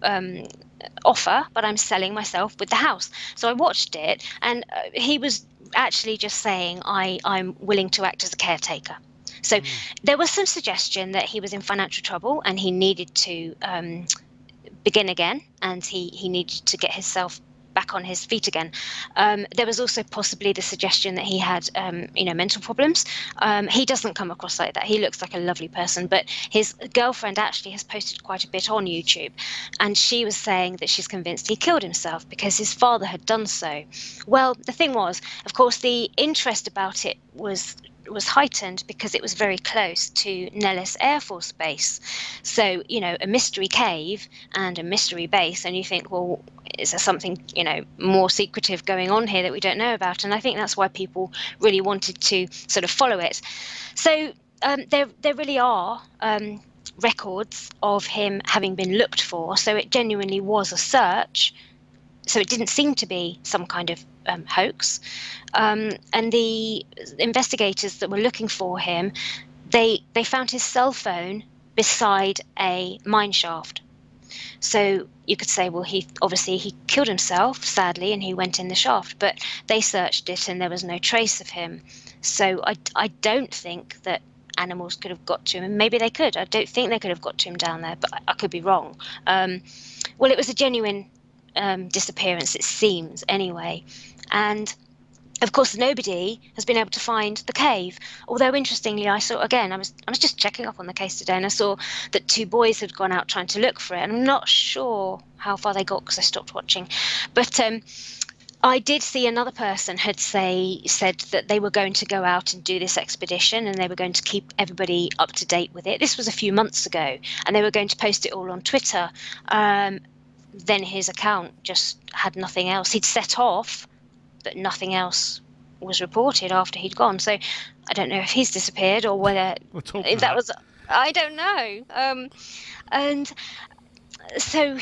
offer, but I'm selling myself with the house." So I watched it, and he was actually just saying, I'm willing to act as a caretaker. So there was some suggestion that he was in financial trouble and he needed to begin again, and he needed to get himself back on his feet again. There was also possibly the suggestion that he had mental problems. He doesn't come across like that. He looks like a lovely person, but his girlfriend actually has posted quite a bit on YouTube, and she was saying that she's convinced he killed himself because his father had done so. Well, the thing was, of course, the interest about it was heightened because it was very close to Nellis Air Force Base. So, a mystery cave and a mystery base, and you think, well, is there something, more secretive going on here that we don't know about? And I think that's why people really wanted to sort of follow it. So there really are records of him having been looked for. So it genuinely was a search. So it didn't seem to be some kind of hoax. And the investigators that were looking for him, they found his cell phone beside a mine shaft. So you could say, well, he killed himself, sadly, and he went in the shaft. But they searched it and there was no trace of him. So I don't think that animals could have got to him. Maybe they could. I don't think they could have got to him down there, but I could be wrong. Well, it was a genuine disappearance, it seems, anyway. And of course, nobody has been able to find the cave. Although, interestingly, I saw, again, I was just checking up on the case today, and I saw that 2 boys had gone out trying to look for it. And I'm not sure how far they got because I stopped watching. But I did see another person had said that they were going to go out and do this expedition, and they were going to keep everybody up to date with it. This was a few months ago, and they were going to post it all on Twitter. Then his account just had nothing else. He'd set off, but nothing else was reported after he'd gone. So I don't know if he's disappeared or whether that was, I don't know. And so,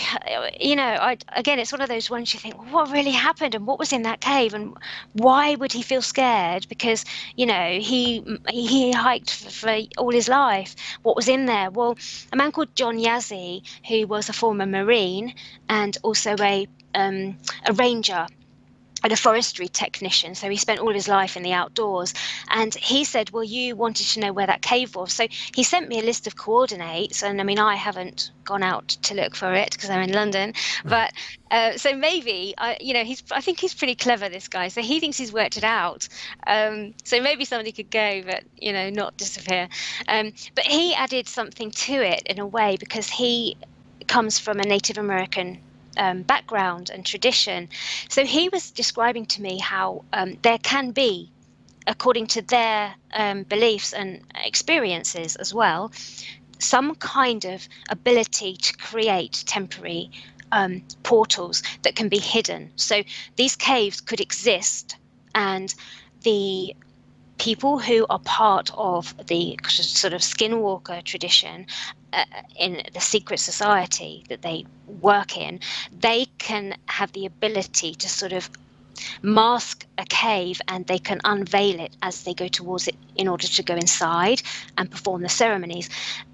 again, it's one of those ones you think, well, what really happened and what was in that cave and why would he feel scared? Because, he hiked for all his life. What was in there? Well, a man called John Yazzie, who was a former Marine and also a ranger, and a forestry technician, so he spent all of his life in the outdoors. And he said, well, you wanted to know where that cave was, so he sent me a list of coordinates. And I mean, I haven't gone out to look for it because I'm in London, but so maybe I think he's pretty clever, this guy, so he thinks he's worked it out. So maybe somebody could go, but not disappear. But he added something to it in a way, because he comes from a Native American background and tradition. So he was describing to me how there can be, according to their beliefs and experiences as well, some kind of ability to create temporary portals that can be hidden. So these caves could exist, and the people who are part of the sort of Skinwalker tradition in the secret society that they work in, they can have the ability to sort of mask a cave, and they can unveil it as they go towards it in order to go inside and perform the ceremonies.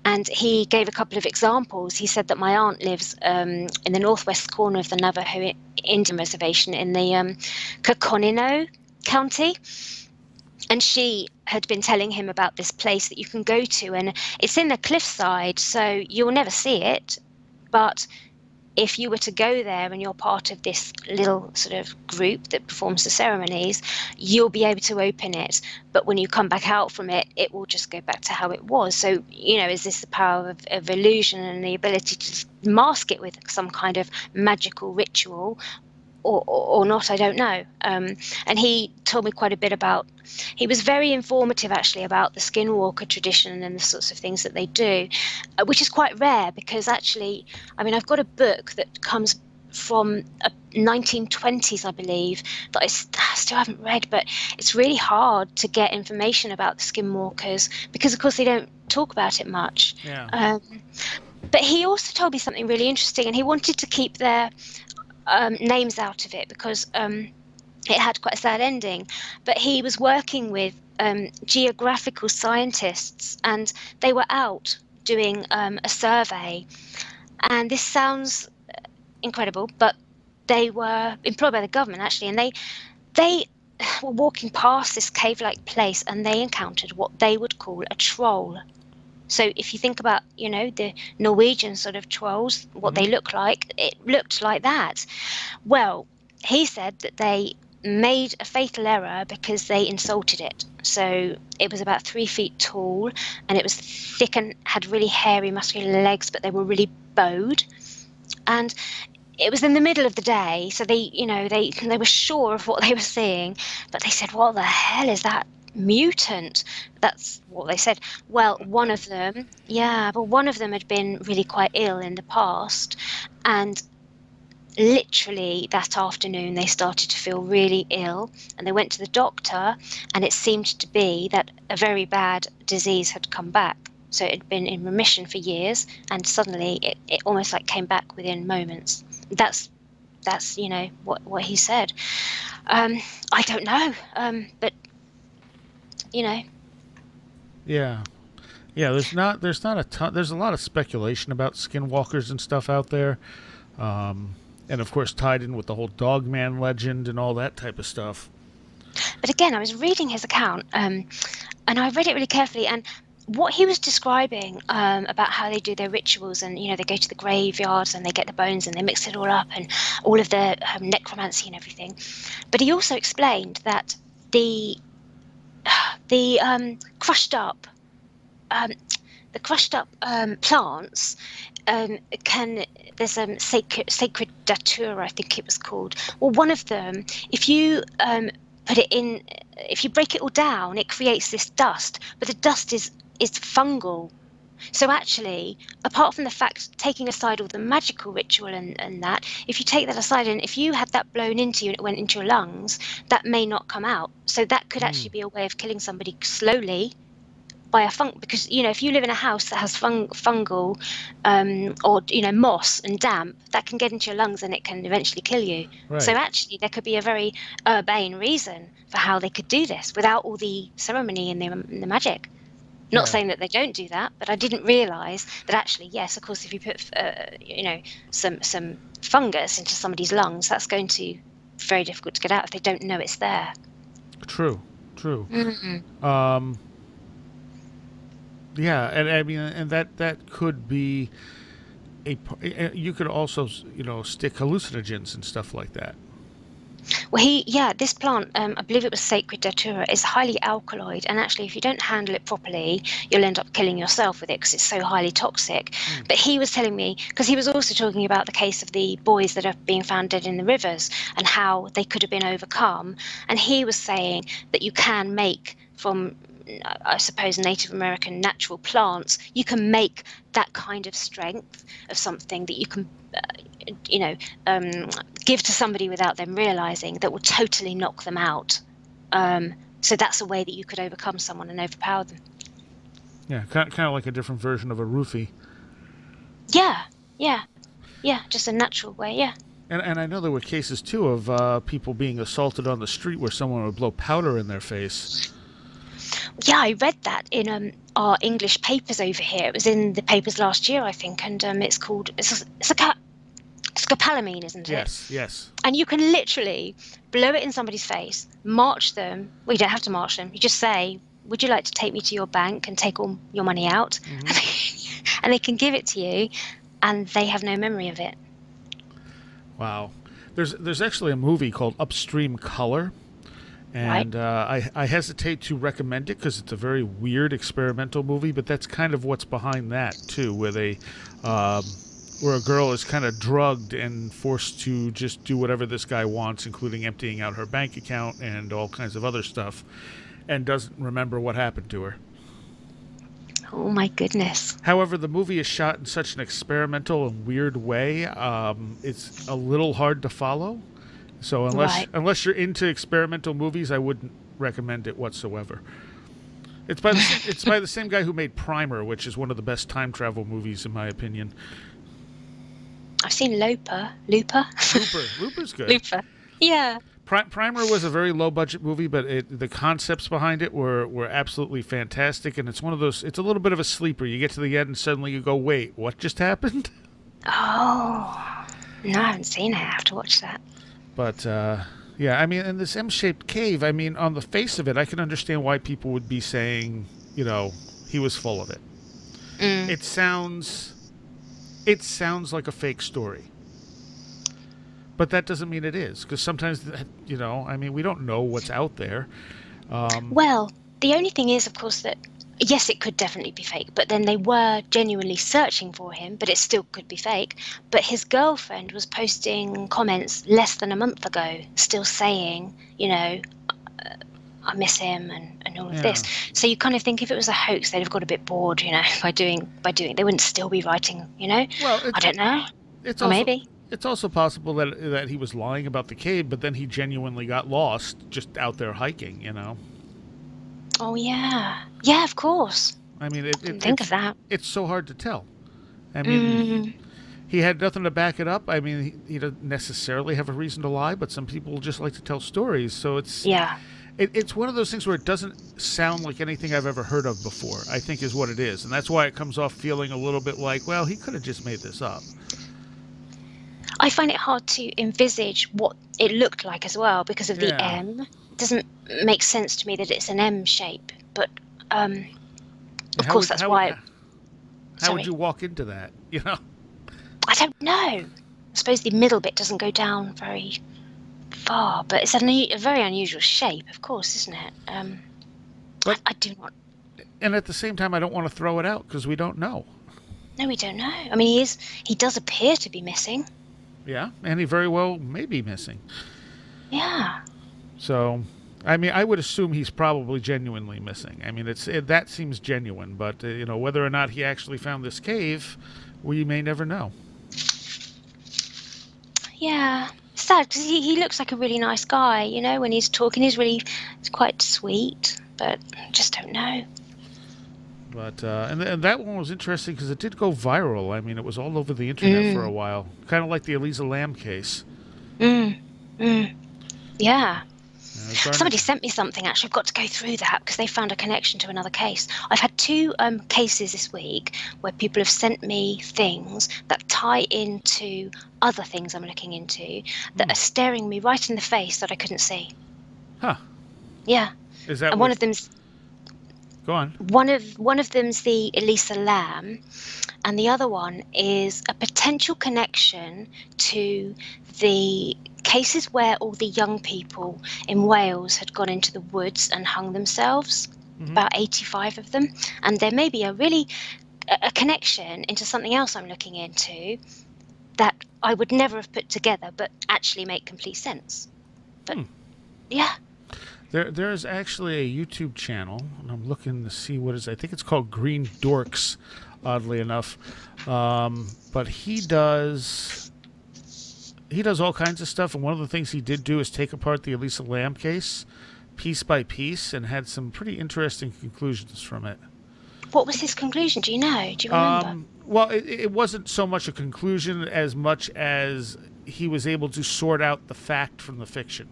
And he gave a couple of examples. He said that my aunt lives in the northwest corner of the Navajo Indian Reservation in the Coconino County. And she had been telling him about this place that you can go to, and it's in the cliffside, so you'll never see it. But if you were to go there and you're part of this little sort of group that performs the ceremonies, you'll be able to open it. But when you come back out from it, it will just go back to how it was. So, is this the power of illusion and the ability to mask it with some kind of magical ritual? Or not, I don't know. And he told me quite a bit about, he was very informative actually about the Skinwalker tradition and the sorts of things that they do, which is quite rare, because actually, I mean, I've got a book that comes from 1920s, I believe, that I still haven't read, but it's really hard to get information about the Skinwalkers because, of course, they don't talk about it much. Yeah. But he also told me something really interesting, and he wanted to keep their names out of it because it had quite a sad ending. But he was working with geographical scientists, and they were out doing a survey. And this sounds incredible, but they were employed by the government actually, and they were walking past this cave-like place, and they encountered what they would call a troll. So if you think about, the Norwegian sort of trolls, what they look like, it looked like that. Well, he said that they made a fatal error because they insulted it. So it was about 3 feet tall, and it was thick and had really hairy, muscular legs, but they were really bowed. And it was in the middle of the day, so they were sure of what they were seeing, but they said, what the hell is that mutant? That's what they said. Well, one of them had been really quite ill in the past, and literally that afternoon they started to feel really ill, and they went to the doctor, and it seemed to be that a very bad disease had come back. So it had been in remission for years, and suddenly it almost like came back within moments. That's what he said. I don't know, but Yeah. There's not a ton. There's a lot of speculation about skinwalkers and stuff out there, and of course tied in with the whole Dogman legend and all that type of stuff. But again, I was reading his account, and I read it really carefully, and what he was describing about how they do their rituals, and they go to the graveyards and they get the bones and they mix it all up, and all of the necromancy and everything. But he also explained that the crushed up plants there's sacred datura, I think it was called. Well, one of them, if you put it in, if you break it all down, it creates this dust, but the dust is fungal. So actually, apart from the fact, taking aside all the magical ritual and that, if you take that aside, and if you had that blown into you and it went into your lungs, that may not come out. So that could actually be a way of killing somebody slowly by a because if you live in a house that has fungal or moss and damp, that can get into your lungs and it can eventually kill you. Right. So actually there could be a very urbane reason for how they could do this without all the ceremony and the magic. Not saying that they don't do that, but I didn't realise that actually, yes, of course, if you put some fungus into somebody's lungs, that's going to very difficult to get out if they don't know it's there. True. Mm-hmm. Yeah, and I mean, and that could be you could also, stick hallucinogens and stuff like that. Well, this plant, I believe it was Sacred Datura, is highly alkaloid, and actually, if you don't handle it properly, you'll end up killing yourself with it because it's so highly toxic. But he was telling me, because he was also talking about the case of the boys that are being found dead in the rivers and how they could have been overcome, and he was saying that you can make from, I suppose, Native American natural plants, you can make that kind of strength of something that you can, give to somebody without them realizing, that will totally knock them out. So that's a way that you could overcome someone and overpower them. Yeah, kind of like a different version of a roofie. Yeah, just a natural way, yeah. And I know there were cases, too, of people being assaulted on the street where someone would blow powder in their face. Yeah, I read that in our English papers over here. It was in the papers last year, I think, and it's called scopolamine, isn't it? Yes. And you can literally blow it in somebody's face, march them. Well, you don't have to march them. You just say, "Would you like to take me to your bank and take all your money out?" Mm-hmm. And they can give it to you, and they have no memory of it. Wow. There's actually a movie called Upstream Color. And right. I hesitate to recommend it because it's a very weird experimental movie, but that's kind of what's behind that too, where where a girl is kind of drugged and forced to just do whatever this guy wants, including emptying out her bank account and all kinds of other stuff, and doesn't remember what happened to her. Oh my goodness. However, the movie is shot in such an experimental and weird way, it's a little hard to follow. So unless you're into experimental movies, I wouldn't recommend it whatsoever. It's by the same guy who made Primer, which is one of the best time travel movies in my opinion. I've seen Looper's good. Looper, yeah. Primer was a very low budget movie, but the concepts behind it were absolutely fantastic, and it's one of those. It's a little bit of a sleeper. You get to the end and suddenly you go, "Wait, what just happened?" Oh, no, I haven't seen it. I have to watch that. But, yeah, I mean, in this M-shaped cave, I mean, on the face of it, I can understand why people would be saying, he was full of it. It sounds like a fake story. But that doesn't mean it is, because sometimes, we don't know what's out there. Well, the only thing is, of course, that yes, it could definitely be fake, but then they were genuinely searching for him, but it still could be fake. But his girlfriend was posting comments less than a month ago, still saying, I miss him and all of this. So you kind of think if it was a hoax, they'd have got a bit bored, by doing they wouldn't still be writing, Well, I don't know. Maybe. It's also possible that he was lying about the cave, but then he genuinely got lost just out there hiking, Oh, yeah. Yeah, of course. I mean, think of that. It's so hard to tell. I mean, he had nothing to back it up. I mean, he doesn't necessarily have a reason to lie, but some people just like to tell stories. So it's it's one of those things where it doesn't sound like anything I've ever heard of before, I think is what it is. And that's why it comes off feeling a little bit like, well, he could have just made this up. I find it hard to envisage what it looked like as well because of the M. It doesn't make sense to me that it's an M shape, but of course that's why. How would you walk into that? I don't know. I suppose the middle bit doesn't go down very far, but it's a very unusual shape, of course, isn't it? But I do not. And at the same time, I don't want to throw it out because we don't know. No, we don't know. I mean, he does appear to be missing. Yeah, and he very well may be missing. Yeah. So, I mean, I would assume he's probably genuinely missing. I mean, that seems genuine, but whether or not he actually found this cave, we may never know. Yeah, it's sad because he looks like a really nice guy. When he's talking, he's quite sweet, but I just don't know. But and that one was interesting because it did go viral. I mean, it was all over the internet for a while, kind of like the Elisa Lam case. Yeah. Somebody sent me something, actually. I've got to go through that because they found a connection to another case. I've had 2 cases this week where people have sent me things that tie into other things I'm looking into that are staring me right in the face that I couldn't see. Huh. Yeah. Is that and one of them's... Go on. One of them's the Elisa Lam, and the other one is a potential connection to the cases where all the young people in Wales had gone into the woods and hung themselves, about 85 of them. And there may be a connection into something else I'm looking into that I would never have put together, but actually make complete sense. But yeah. There's actually a YouTube channel, and I'm looking to see what it is. I think it's called Green Dorks, oddly enough. But he does all kinds of stuff, and one of the things he did do is take apart the Elisa Lam case piece by piece and had some pretty interesting conclusions from it. What was his conclusion? Do you know? Do you remember? Well, it wasn't so much a conclusion as much as he was able to sort out the fact from the fiction.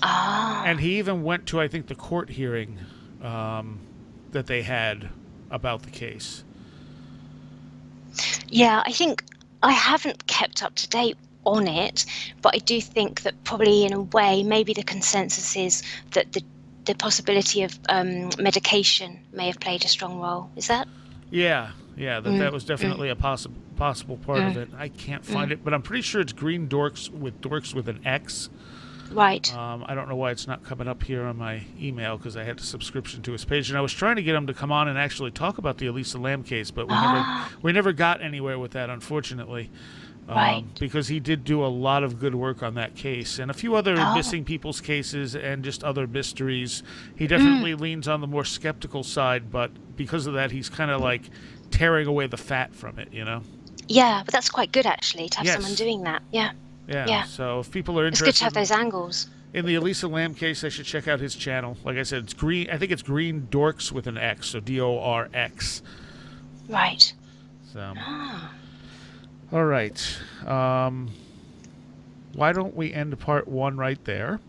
And he even went to, I think, the court hearing that they had about the case. Yeah, I think I haven't kept up to date on it, but I do think that probably in a way, maybe the consensus is that the possibility of medication may have played a strong role. Is that? Yeah, that was definitely a possible part of it. I can't find it, but I'm pretty sure it's Green Dorks with an X. Right. I don't know why it's not coming up here on my email because I had a subscription to his page, and I was trying to get him to come on and actually talk about the Elisa Lam case, but we never got anywhere with that, unfortunately. Right. Because he did do a lot of good work on that case and a few other missing people's cases and just other mysteries. He definitely leans on the more skeptical side, but because of that, he's kind of like tearing away the fat from it, you know? Yeah, but that's quite good, actually, to have someone doing that. Yeah. So if people are interested, it's good to have those angles. In the Elisa Lam case, I should check out his channel. Like I said, it's Green. I think it's Green Dorks with an X, so DORX. Right. So. All right. Why don't we end part 1 right there?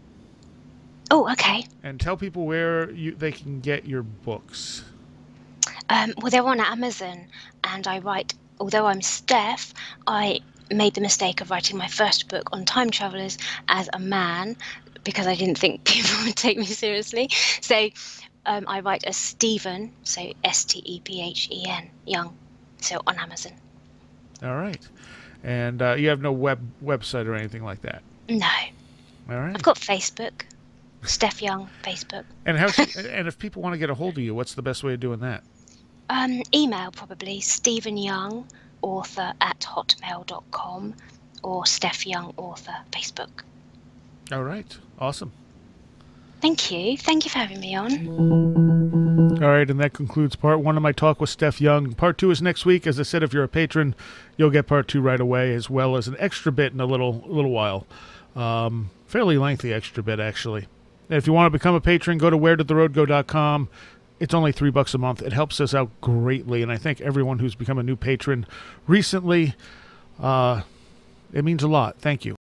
Oh, okay. And tell people where they can get your books. Well, they're on Amazon, and I write. Although I'm Steph, I made the mistake of writing my first book on time travelers as a man because I didn't think people would take me seriously. So I write as Stephen, so Stephen Young, so on Amazon. All right. And you have no website or anything like that? No. All right. I've got Facebook, Steph Young, Facebook. And and if people want to get a hold of you, what's the best way of doing that? Email probably, Stephen Young, author @hotmail.com, or Steph Young, author, Facebook. All right. Awesome. Thank you. Thank you for having me on. All right, and that concludes part 1 of my talk with Steph Young. Part 2 is next week. As I said, if you're a patron, you'll get part 2 right away, as well as an extra bit in a little while. Fairly lengthy extra bit, actually. And if you want to become a patron, go to wheredidtheroadgo.com. It's only $3 a month. It helps us out greatly, and I thank everyone who's become a new patron recently. It means a lot. Thank you.